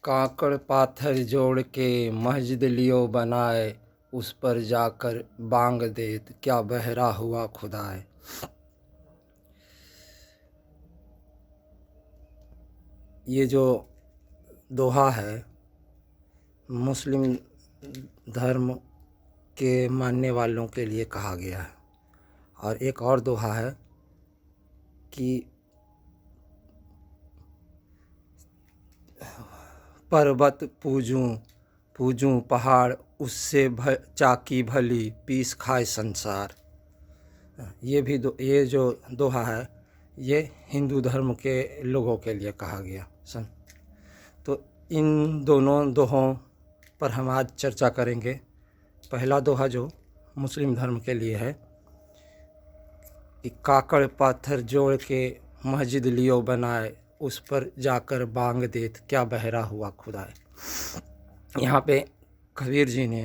काकड़ पाथर जोड़ के मस्जिद लियो बनाए, उस पर जाकर बांग देत क्या बहरा हुआ खुदाए। ये जो दोहा है मुस्लिम धर्म के मानने वालों के लिए कहा गया है। और एक और दोहा है कि पर्वत पूजूं पूजूं पहाड़, उससे चाकी भली पीस खाए संसार। ये जो दोहा है ये हिंदू धर्म के लोगों के लिए कहा गया तो इन दोनों दोहों पर हम आज चर्चा करेंगे। पहला दोहा जो मुस्लिम धर्म के लिए है कि काकड़ पाथर जोड़ के मस्जिद लियो बनाए, उस पर जाकर बांग देत क्या बहरा हुआ खुदाए। यहाँ पे कबीर जी ने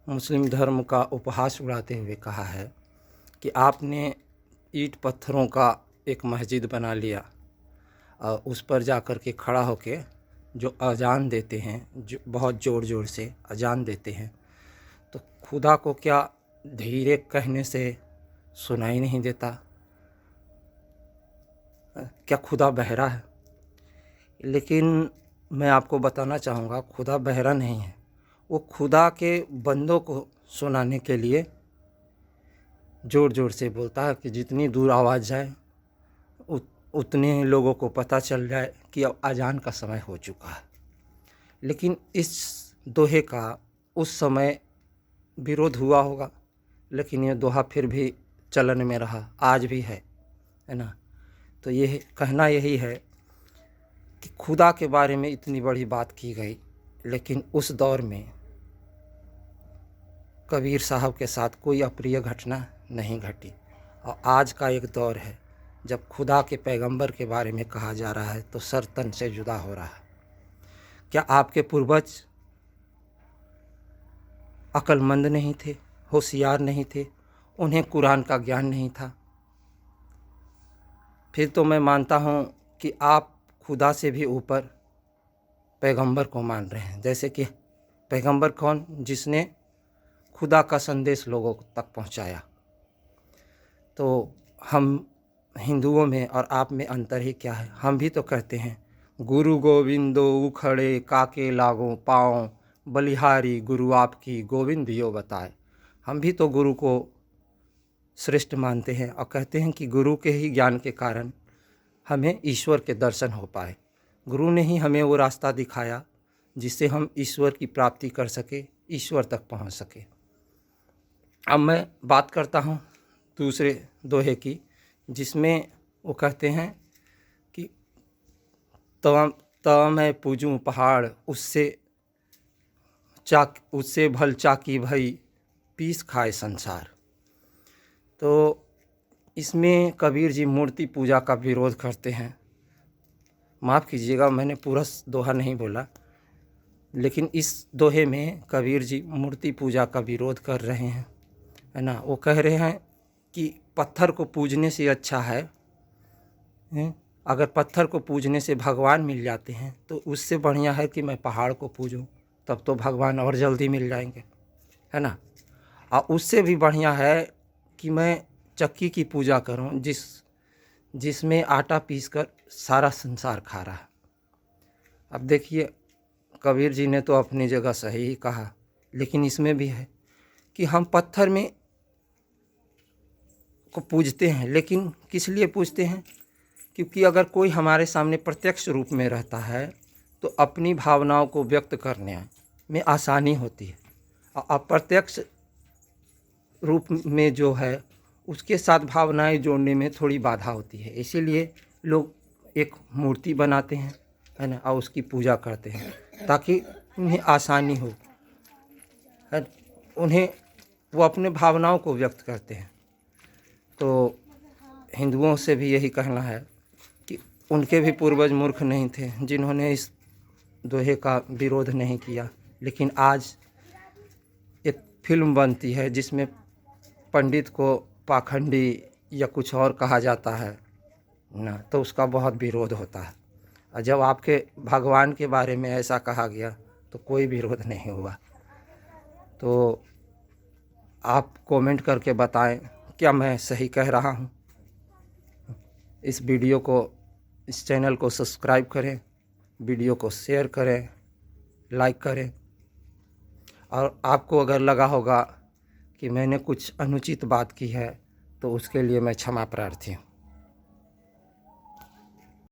मुस्लिम धर्म का उपहास उड़ाते हुए कहा है कि आपने ईंट पत्थरों का एक मस्जिद बना लिया और उस पर जाकर के खड़ा होके जो अजान देते हैं, जो बहुत ज़ोर ज़ोर से अजान देते हैं, तो खुदा को क्या धीरे कहने से सुनाई नहीं देता? क्या खुदा बहरा है? लेकिन मैं आपको बताना चाहूँगा खुदा बहरा नहीं है। वो खुदा के बंदों को सुनाने के लिए ज़ोर ज़ोर से बोलता है कि जितनी दूर आवाज़ जाए उतने लोगों को पता चल जाए कि अब अजान का समय हो चुका है। लेकिन इस दोहे का उस समय विरोध हुआ होगा, लेकिन ये दोहा फिर भी चलन में रहा, आज भी है ना। तो ये कहना यही है कि खुदा के बारे में इतनी बड़ी बात की गई, लेकिन उस दौर में कबीर साहब के साथ कोई अप्रिय घटना नहीं घटी। और आज का एक दौर है जब खुदा के पैगंबर के बारे में कहा जा रहा है तो सर तन से जुदा हो रहा है। क्या आपके पूर्वज अक्लमंद नहीं थे, होशियार नहीं थे, उन्हें कुरान का ज्ञान नहीं था? फिर तो मैं मानता हूँ कि आप खुदा से भी ऊपर पैगंबर को मान रहे हैं। जैसे कि पैगंबर कौन? जिसने खुदा का संदेश लोगों तक पहुँचाया। तो हम हिंदुओं में और आप में अंतर ही क्या है? हम भी तो कहते हैं गुरु गोविंदो उखड़े काके लागो पाँव, बलिहारी गुरु आपकी गोविंद यो बताए। हम भी तो गुरु को श्रेष्ठ मानते हैं और कहते हैं कि गुरु के ही ज्ञान के कारण हमें ईश्वर के दर्शन हो पाए। गुरु ने ही हमें वो रास्ता दिखाया जिससे हम ईश्वर की प्राप्ति कर सके, ईश्वर तक पहुंच सके। अब मैं बात करता हूं दूसरे दोहे की, जिसमें वो कहते हैं कि तव मैं पूजूं पहाड़, उससे भल चाकी भई पीस खाए संसार। तो इसमें कबीर जी मूर्ति पूजा का विरोध करते हैं। माफ़ कीजिएगा, मैंने पूरा दोहा नहीं बोला, लेकिन इस दोहे में कबीर जी मूर्ति पूजा का विरोध कर रहे हैं, है ना। वो कह रहे हैं कि पत्थर को पूजने से अच्छा है, अगर पत्थर को पूजने से भगवान मिल जाते हैं तो उससे बढ़िया है कि मैं पहाड़ को पूजूं, तब तो भगवान और जल्दी मिल जाएंगे, है ना। और उससे भी बढ़िया है कि मैं चक्की की पूजा करूं जिसमें आटा पीसकर सारा संसार खा रहा है। अब देखिए, कबीर जी ने तो अपनी जगह सही ही कहा, लेकिन इसमें भी है कि हम पत्थर में को पूजते हैं, लेकिन किस लिए पूजते हैं? क्योंकि अगर कोई हमारे सामने प्रत्यक्ष रूप में रहता है तो अपनी भावनाओं को व्यक्त करने में आसानी होती है, और अप्रत्यक्ष रूप में जो है उसके साथ भावनाएं जोड़ने में थोड़ी बाधा होती है। इसीलिए लोग एक मूर्ति बनाते हैं, है ना, और उसकी पूजा करते हैं ताकि उन्हें आसानी हो, है, उन्हें वो अपने भावनाओं को व्यक्त करते हैं। तो हिंदुओं से भी यही कहना है कि उनके भी पूर्वज मूर्ख नहीं थे जिन्होंने इस दोहे का विरोध नहीं किया। लेकिन आज एक फिल्म बनती है जिसमें पंडित को पाखंडी या कुछ और कहा जाता है ना, तो उसका बहुत विरोध होता है। और जब आपके भगवान के बारे में ऐसा कहा गया तो कोई विरोध नहीं हुआ। तो आप कमेंट करके बताएं क्या मैं सही कह रहा हूँ। इस वीडियो को, इस चैनल को सब्सक्राइब करें, वीडियो को शेयर करें, लाइक करें। और आपको अगर लगा होगा कि मैंने कुछ अनुचित बात की है तो उसके लिए मैं क्षमा प्रार्थी हूँ।